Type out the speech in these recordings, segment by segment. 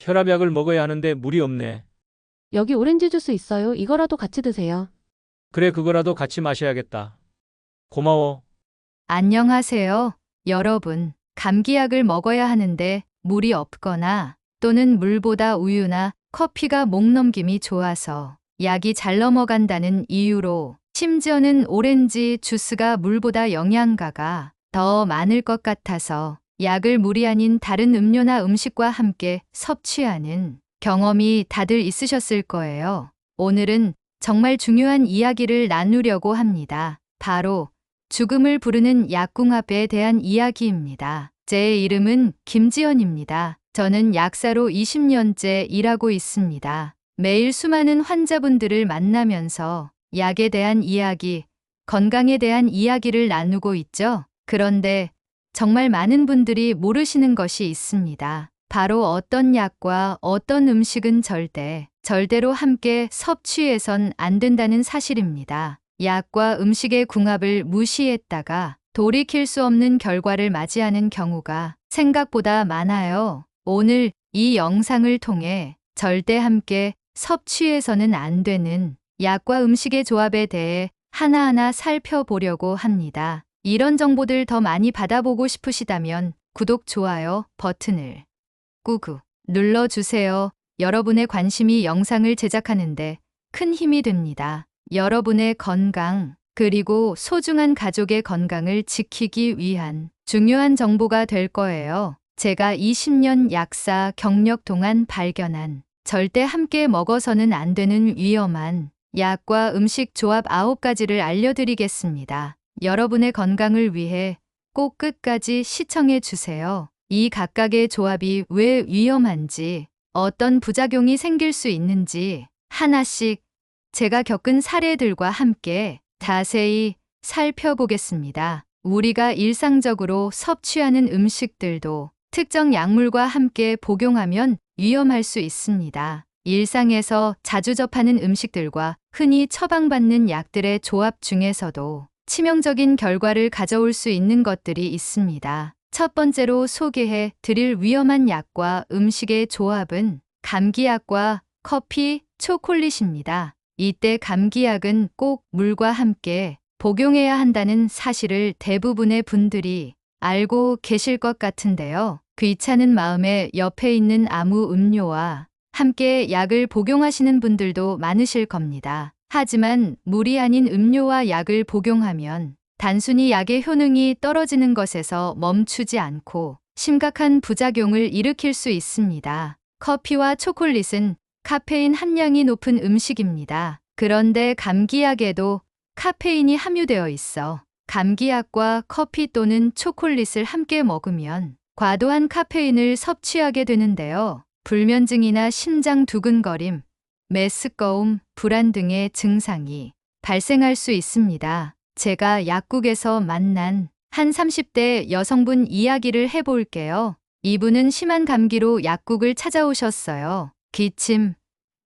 혈압약을 먹어야 하는데 물이 없네. 여기 오렌지 주스 있어요. 이거라도 같이 드세요. 그래, 그거라도 같이 마셔야겠다. 고마워. 안녕하세요, 여러분. 감기약을 먹어야 하는데 물이 없거나 또는 물보다 우유나 커피가 목 넘김이 좋아서 약이 잘 넘어간다는 이유로 심지어는 오렌지 주스가 물보다 영양가가 더 많을 것 같아서 약을 물이 아닌 다른 음료나 음식과 함께 섭취하는 경험이 다들 있으셨을 거예요. 오늘은 정말 중요한 이야기를 나누려고 합니다. 바로 죽음을 부르는 약궁합에 대한 이야기입니다. 제 이름은 김지연입니다. 저는 약사로 20년째 일하고 있습니다. 매일 수많은 환자분들을 만나면서 약에 대한 이야기, 건강에 대한 이야기를 나누고 있죠. 그런데 정말 많은 분들이 모르시는 것이 있습니다. 바로 어떤 약과 어떤 음식은 절대로 함께 섭취해선 안 된다는 사실입니다. 약과 음식의 궁합을 무시했다가 돌이킬 수 없는 결과를 맞이하는 경우가 생각보다 많아요. 오늘 이 영상을 통해 절대 함께 섭취해서는 안 되는 약과 음식의 조합에 대해 하나하나 살펴보려고 합니다. 이런 정보들 더 많이 받아보고 싶으시다면 구독, 좋아요 버튼을 꾹 눌러주세요. 여러분의 관심이 영상을 제작하는데 큰 힘이 됩니다. 여러분의 건강, 그리고 소중한 가족의 건강을 지키기 위한 중요한 정보가 될 거예요. 제가 20년 약사 경력 동안 발견한 절대 함께 먹어서는 안 되는 위험한 약과 음식 조합 9가지를 알려드리겠습니다. 여러분의 건강을 위해 꼭 끝까지 시청해 주세요. 이 각각의 조합이 왜 위험한지, 어떤 부작용이 생길 수 있는지 하나씩 제가 겪은 사례들과 함께 자세히 살펴보겠습니다. 우리가 일상적으로 섭취하는 음식들도 특정 약물과 함께 복용하면 위험할 수 있습니다. 일상에서 자주 접하는 음식들과 흔히 처방받는 약들의 조합 중에서도 치명적인 결과를 가져올 수 있는 것들이 있습니다. 첫 번째로 소개해 드릴 위험한 약과 음식의 조합은 감기약과 커피, 초콜릿입니다. 이때 감기약은 꼭 물과 함께 복용해야 한다는 사실을 대부분의 분들이 알고 계실 것 같은데요. 귀찮은 마음에 옆에 있는 아무 음료와 함께 약을 복용하시는 분들도 많으실 겁니다. 하지만 물이 아닌 음료와 약을 복용하면 단순히 약의 효능이 떨어지는 것에서 멈추지 않고 심각한 부작용을 일으킬 수 있습니다. 커피와 초콜릿은 카페인 함량이 높은 음식입니다. 그런데 감기약에도 카페인이 함유되어 있어 감기약과 커피 또는 초콜릿을 함께 먹으면 과도한 카페인을 섭취하게 되는데요. 불면증이나 심장 두근거림, 메스꺼움, 불안 등의 증상이 발생할 수 있습니다. 제가 약국에서 만난 한 30대 여성분 이야기를 해볼게요. 이분은 심한 감기로 약국을 찾아오셨어요. 기침,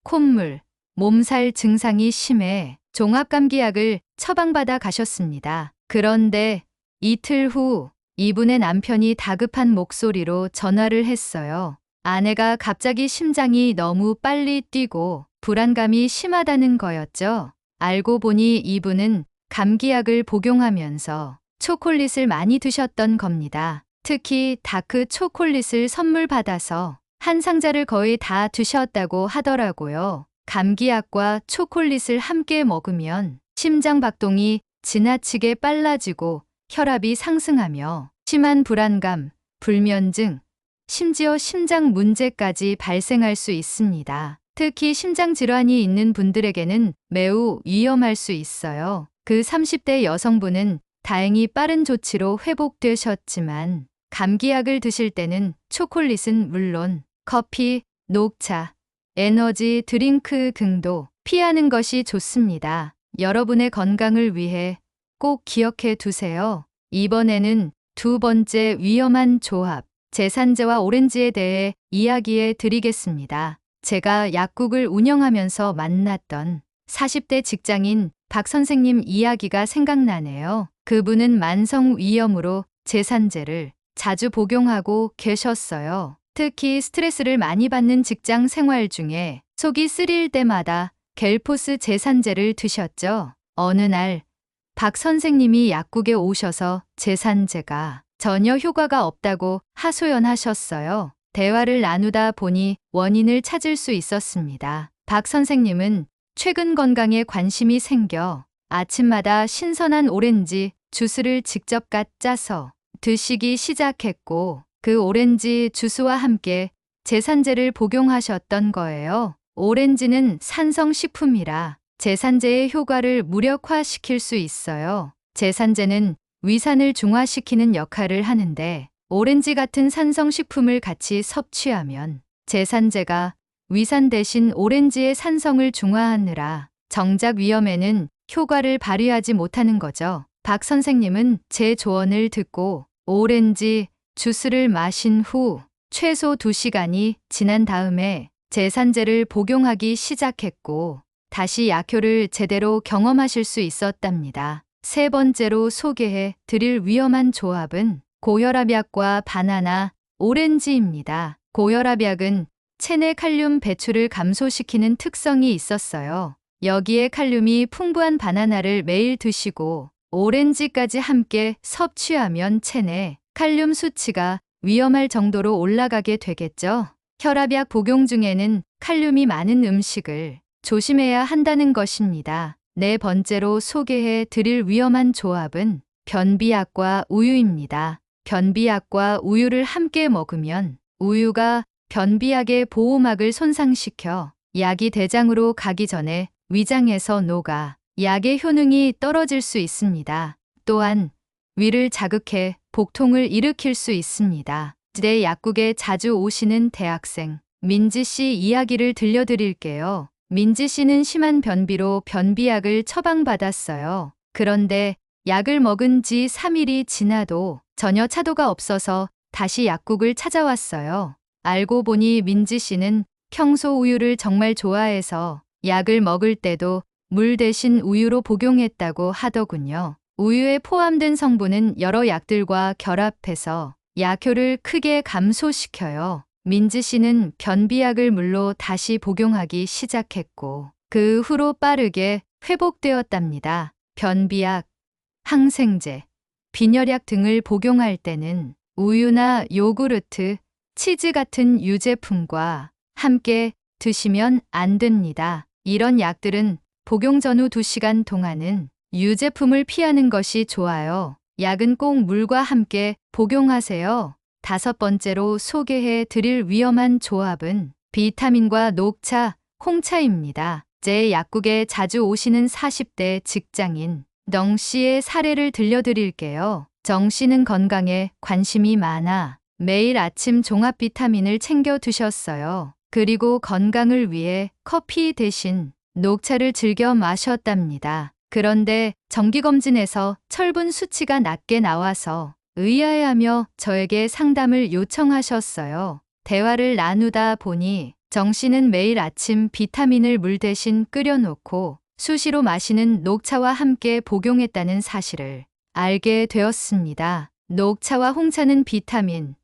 콧물, 몸살 증상이 심해 종합감기약을 처방받아 가셨습니다. 그런데 이틀 후 이분의 남편이 다급한 목소리로 전화를 했어요. 아내가 갑자기 심장이 너무 빨리 뛰고 불안감이 심하다는 거였죠. 알고 보니 이분은 감기약을 복용하면서 초콜릿을 많이 드셨던 겁니다. 특히 다크 초콜릿을 선물 받아서 한 상자를 거의 다 드셨다고 하더라고요. 감기약과 초콜릿을 함께 먹으면 심장 박동이 지나치게 빨라지고 혈압이 상승하며 심한 불안감, 불면증, 심지어 심장 문제까지 발생할 수 있습니다. 특히 심장 질환이 있는 분들에게는 매우 위험할 수 있어요. 그 30대 여성분은 다행히 빠른 조치로 회복되셨지만 감기약을 드실 때는 초콜릿은 물론 커피, 녹차, 에너지 드링크 등도 피하는 것이 좋습니다. 여러분의 건강을 위해 꼭 기억해 두세요. 이번에는 두 번째 위험한 조합, 제산제와 오렌지에 대해 이야기해 드리겠습니다. 제가 약국을 운영하면서 만났던 40대 직장인 박 선생님 이야기가 생각나네요. 그분은 만성 위염으로 제산제를 자주 복용하고 계셨어요. 특히 스트레스를 많이 받는 직장 생활 중에 속이 쓰릴 때마다 겔포스 제산제를 드셨죠. 어느 날 박 선생님이 약국에 오셔서 제산제가 전혀 효과가 없다고 하소연하셨어요. 대화를 나누다 보니 원인을 찾을 수 있었습니다. 박 선생님은 최근 건강에 관심이 생겨 아침마다 신선한 오렌지 주스를 직접 짜서 드시기 시작했고 그 오렌지 주스와 함께 제산제를 복용하셨던 거예요. 오렌지는 산성식품이라 제산제의 효과를 무력화시킬 수 있어요. 제산제는 위산을 중화시키는 역할을 하는데 오렌지 같은 산성식품을 같이 섭취하면 제산제가 위산 대신 오렌지의 산성을 중화하느라 정작 위염에는 효과를 발휘하지 못하는 거죠. 박 선생님은 제 조언을 듣고 오렌지 주스를 마신 후 최소 2시간이 지난 다음에 제산제를 복용하기 시작했고 다시 약효를 제대로 경험하실 수 있었답니다. 세 번째로 소개해 드릴 위험한 조합은 고혈압약과 바나나, 오렌지입니다. 고혈압약은 체내 칼륨 배출을 감소시키는 특성이 있었어요. 여기에 칼륨이 풍부한 바나나를 매일 드시고 오렌지까지 함께 섭취하면 체내 칼륨 수치가 위험할 정도로 올라가게 되겠죠. 혈압약 복용 중에는 칼륨이 많은 음식을 조심해야 한다는 것입니다. 네 번째로 소개해 드릴 위험한 조합은 변비약과 우유입니다. 변비약과 우유를 함께 먹으면 우유가 변비약의 보호막을 손상시켜 약이 대장으로 가기 전에 위장에서 녹아 약의 효능이 떨어질 수 있습니다. 또한 위를 자극해 복통을 일으킬 수 있습니다. 제 약국에 자주 오시는 대학생 민지 씨 이야기를 들려드릴게요. 민지 씨는 심한 변비로 변비약을 처방받았어요. 그런데 약을 먹은 지 3일이 지나도 전혀 차도가 없어서 다시 약국을 찾아왔어요. 알고 보니 민지 씨는 평소 우유를 정말 좋아해서 약을 먹을 때도 물 대신 우유로 복용했다고 하더군요. 우유에 포함된 성분은 여러 약들과 결합해서 약효를 크게 감소시켜요. 민지 씨는 변비약을 물로 다시 복용하기 시작했고 그 후로 빠르게 회복되었답니다. 변비약, 항생제, 빈혈약 등을 복용할 때는 우유나 요구르트, 치즈 같은 유제품과 함께 드시면 안 됩니다. 이런 약들은 복용 전후 2시간 동안은 유제품을 피하는 것이 좋아요. 약은 꼭 물과 함께 복용하세요. 5번째로 소개해 드릴 위험한 조합은 비타민과 녹차, 홍차입니다. 제 약국에 자주 오시는 40대 직장인 정 씨의 사례를 들려드릴게요. 정 씨는 건강에 관심이 많아 매일 아침 종합 비타민을 챙겨 드셨어요. 그리고 건강을 위해 커피 대신 녹차를 즐겨 마셨답니다. 그런데 정기검진에서 철분 수치가 낮게 나와서 의아해하며 저에게 상담을 요청하셨어요. 대화를 나누다 보니 정 씨는 매일 아침 비타민을 물 대신 끓여놓고 수시로 마시는 녹차와 함께 복용했다는 사실을 알게 되었습니다. 녹차와 홍차는 비타민,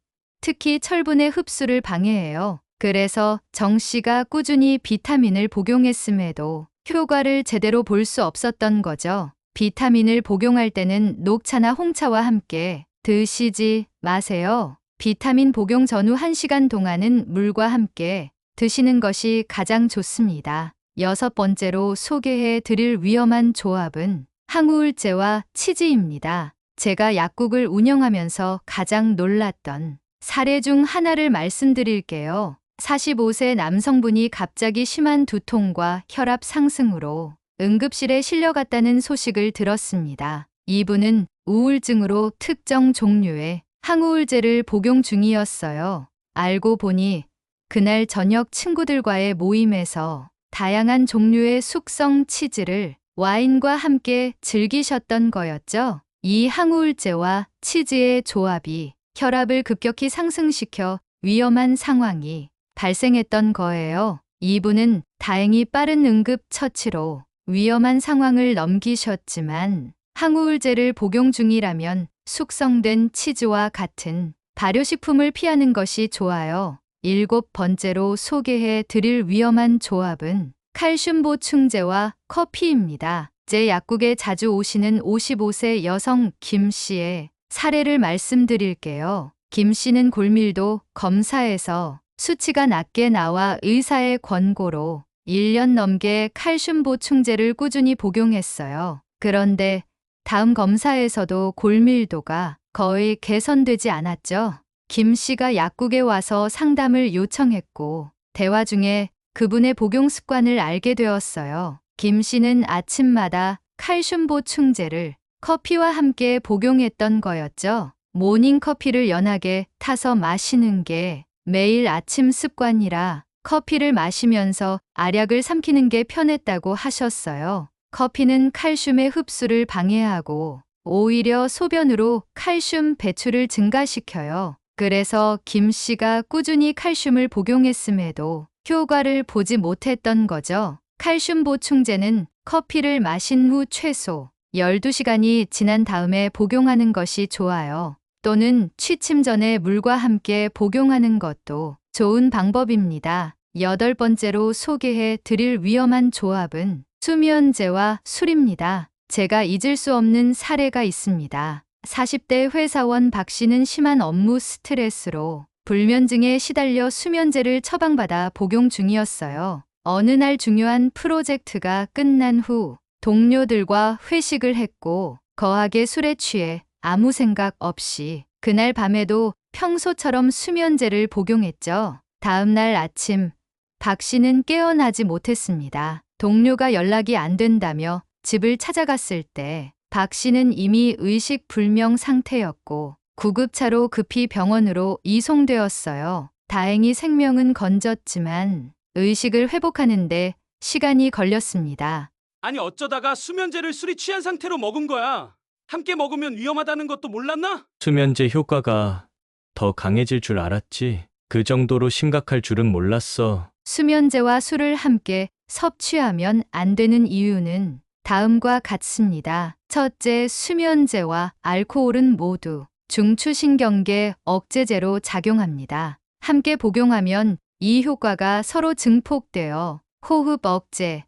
특히 철분의 흡수를 방해해요. 그래서 정 씨가 꾸준히 비타민을 복용했음에도 효과를 제대로 볼 수 없었던 거죠. 비타민을 복용할 때는 녹차나 홍차와 함께 드시지 마세요. 비타민 복용 전후 1시간 동안은 물과 함께 드시는 것이 가장 좋습니다. 6번째로 소개해 드릴 위험한 조합은 항우울제와 치즈입니다. 제가 약국을 운영하면서 가장 놀랐던 사례 중 하나를 말씀드릴게요. 45세 남성분이 갑자기 심한 두통과 혈압 상승으로 응급실에 실려갔다는 소식을 들었습니다. 이분은 우울증으로 특정 종류의 항우울제를 복용 중이었어요. 알고 보니 그날 저녁 친구들과의 모임에서 다양한 종류의 숙성 치즈를 와인과 함께 즐기셨던 거였죠. 이 항우울제와 치즈의 조합이 혈압을 급격히 상승시켜 위험한 상황이 발생했던 거예요. 이분은 다행히 빠른 응급 처치로 위험한 상황을 넘기셨지만 항우울제를 복용 중이라면 숙성된 치즈와 같은 발효식품을 피하는 것이 좋아요. 7번째로 소개해 드릴 위험한 조합은 칼슘 보충제와 커피입니다. 제 약국에 자주 오시는 55세 여성 김 씨의 사례를 말씀드릴게요. 김 씨는 골밀도 검사에서 수치가 낮게 나와 의사의 권고로 1년 넘게 칼슘 보충제를 꾸준히 복용했어요. 그런데 다음 검사에서도 골밀도가 거의 개선되지 않았죠. 김 씨가 약국에 와서 상담을 요청했고, 대화 중에 그분의 복용 습관을 알게 되었어요. 김 씨는 아침마다 칼슘 보충제를 커피와 함께 복용했던 거였죠. 모닝커피를 연하게 타서 마시는 게 매일 아침 습관이라 커피를 마시면서 알약을 삼키는 게 편했다고 하셨어요. 커피는 칼슘의 흡수를 방해하고 오히려 소변으로 칼슘 배출을 증가시켜요. 그래서 김 씨가 꾸준히 칼슘을 복용했음에도 효과를 보지 못했던 거죠. 칼슘 보충제는 커피를 마신 후 최소 12시간이 지난 다음에 복용하는 것이 좋아요. 또는 취침 전에 물과 함께 복용하는 것도 좋은 방법입니다. 8번째로 소개해 드릴 위험한 조합은 수면제와 술입니다. 제가 잊을 수 없는 사례가 있습니다. 40대 회사원 박 씨는 심한 업무 스트레스로 불면증에 시달려 수면제를 처방받아 복용 중이었어요. 어느 날 중요한 프로젝트가 끝난 후 동료들과 회식을 했고 거하게 술에 취해 아무 생각 없이 그날 밤에도 평소처럼 수면제를 복용했죠. 다음 날 아침 박 씨는 깨어나지 못했습니다. 동료가 연락이 안 된다며 집을 찾아갔을 때 박 씨는 이미 의식 불명 상태였고 구급차로 급히 병원으로 이송되었어요. 다행히 생명은 건졌지만 의식을 회복하는데 시간이 걸렸습니다. 아니 어쩌다가 수면제를 술이 취한 상태로 먹은 거야. 함께 먹으면 위험하다는 것도 몰랐나? 수면제 효과가 더 강해질 줄 알았지. 그 정도로 심각할 줄은 몰랐어. 수면제와 술을 함께 섭취하면 안 되는 이유는 다음과 같습니다. 첫째, 수면제와 알코올은 모두 중추신경계 억제제로 작용합니다. 함께 복용하면 이 효과가 서로 증폭되어 호흡 억제,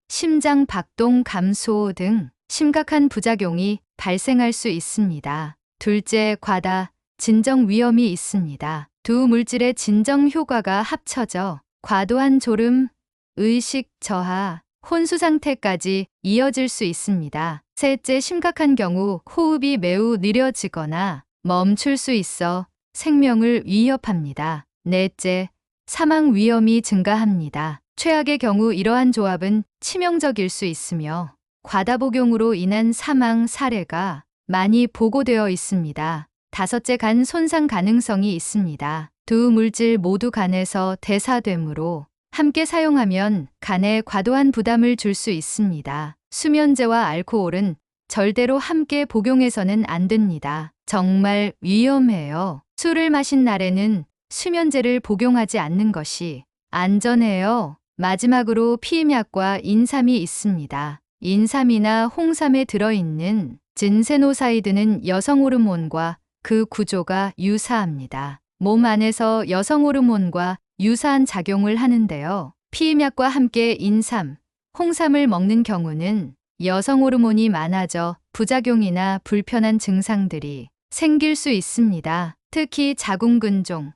심장 박동 감소 등 심각한 부작용이 발생할 수 있습니다. 둘째, 과다 진정 위험이 있습니다. 두 물질의 진정 효과가 합쳐져 과도한 졸음, 의식 저하, 혼수 상태까지 이어질 수 있습니다. 셋째, 심각한 경우 호흡이 매우 느려지거나 멈출 수 있어 생명을 위협합니다. 넷째, 사망 위험이 증가합니다. 최악의 경우 이러한 조합은 치명적일 수 있으며 과다 복용으로 인한 사망 사례가 많이 보고되어 있습니다. 다섯째, 간 손상 가능성이 있습니다. 두 물질 모두 간에서 대사되므로 함께 사용하면 간에 과도한 부담을 줄 수 있습니다. 수면제와 알코올은 절대로 함께 복용해서는 안 됩니다. 정말 위험해요. 술을 마신 날에는 수면제를 복용하지 않는 것이 안전해요. 마지막으로 피임약과 인삼이 있습니다. 인삼이나 홍삼에 들어있는 진세노사이드는 여성 호르몬과 그 구조가 유사합니다. 몸 안에서 여성 호르몬과 유사한 작용을 하는데요. 피임약과 함께 인삼, 홍삼을 먹는 경우는 여성 호르몬이 많아져 부작용이나 불편한 증상들이 생길 수 있습니다. 특히 자궁근종,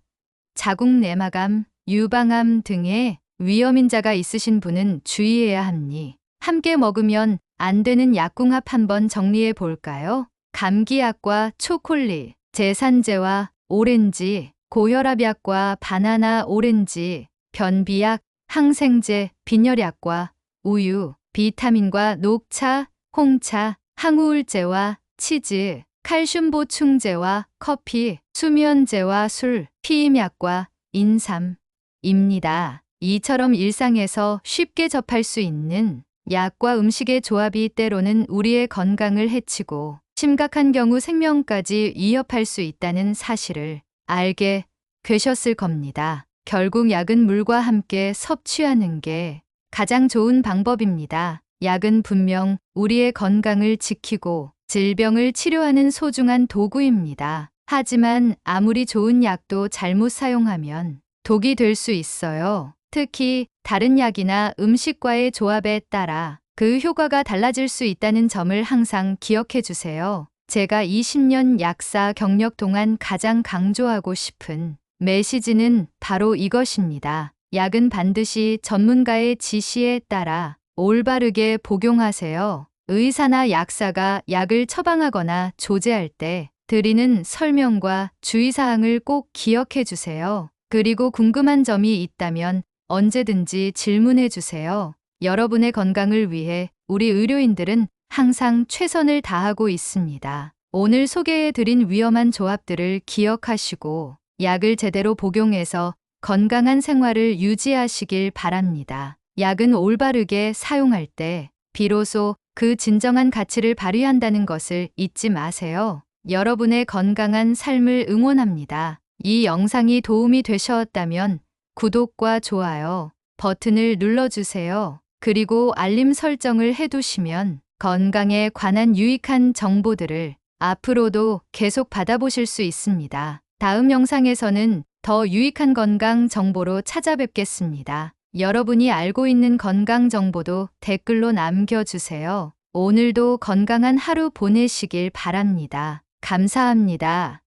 자궁내막암, 유방암 등의 위험인자가 있으신 분은 주의해야 합니. 함께 먹으면 안 되는 약궁합 한번 정리해 볼까요? 감기약과 초콜릿, 제산제와 오렌지, 고혈압약과 바나나 오렌지, 변비약, 항생제, 빈혈약과 우유, 비타민과 녹차, 홍차, 항우울제와 치즈, 칼슘 보충제와 커피, 수면제와 술, 피임약과 인삼입니다. 이처럼 일상에서 쉽게 접할 수 있는 약과 음식의 조합이 때로는 우리의 건강을 해치고 심각한 경우 생명까지 위협할 수 있다는 사실을 알게 되셨을 겁니다. 결국 약은 물과 함께 섭취하는 게 가장 좋은 방법입니다. 약은 분명 우리의 건강을 지키고 질병을 치료하는 소중한 도구입니다. 하지만 아무리 좋은 약도 잘못 사용하면 독이 될 수 있어요. 특히 다른 약이나 음식과의 조합에 따라 그 효과가 달라질 수 있다는 점을 항상 기억해 주세요. 제가 20년 약사 경력 동안 가장 강조하고 싶은 메시지는 바로 이것입니다. 약은 반드시 전문가의 지시에 따라 올바르게 복용하세요. 의사나 약사가 약을 처방하거나 조제할 때 드리는 설명과 주의사항을 꼭 기억해 주세요. 그리고 궁금한 점이 있다면 언제든지 질문해 주세요. 여러분의 건강을 위해 우리 의료인들은 항상 최선을 다하고 있습니다. 오늘 소개해 드린 위험한 조합들을 기억하시고 약을 제대로 복용해서 건강한 생활을 유지하시길 바랍니다. 약은 올바르게 사용할 때 비로소 그 진정한 가치를 발휘한다는 것을 잊지 마세요. 여러분의 건강한 삶을 응원합니다. 이 영상이 도움이 되셨다면 구독과 좋아요 버튼을 눌러주세요. 그리고 알림 설정을 해두시면 건강에 관한 유익한 정보들을 앞으로도 계속 받아보실 수 있습니다. 다음 영상에서는 더 유익한 건강 정보로 찾아뵙겠습니다. 여러분이 알고 있는 건강 정보도 댓글로 남겨주세요. 오늘도 건강한 하루 보내시길 바랍니다. 감사합니다.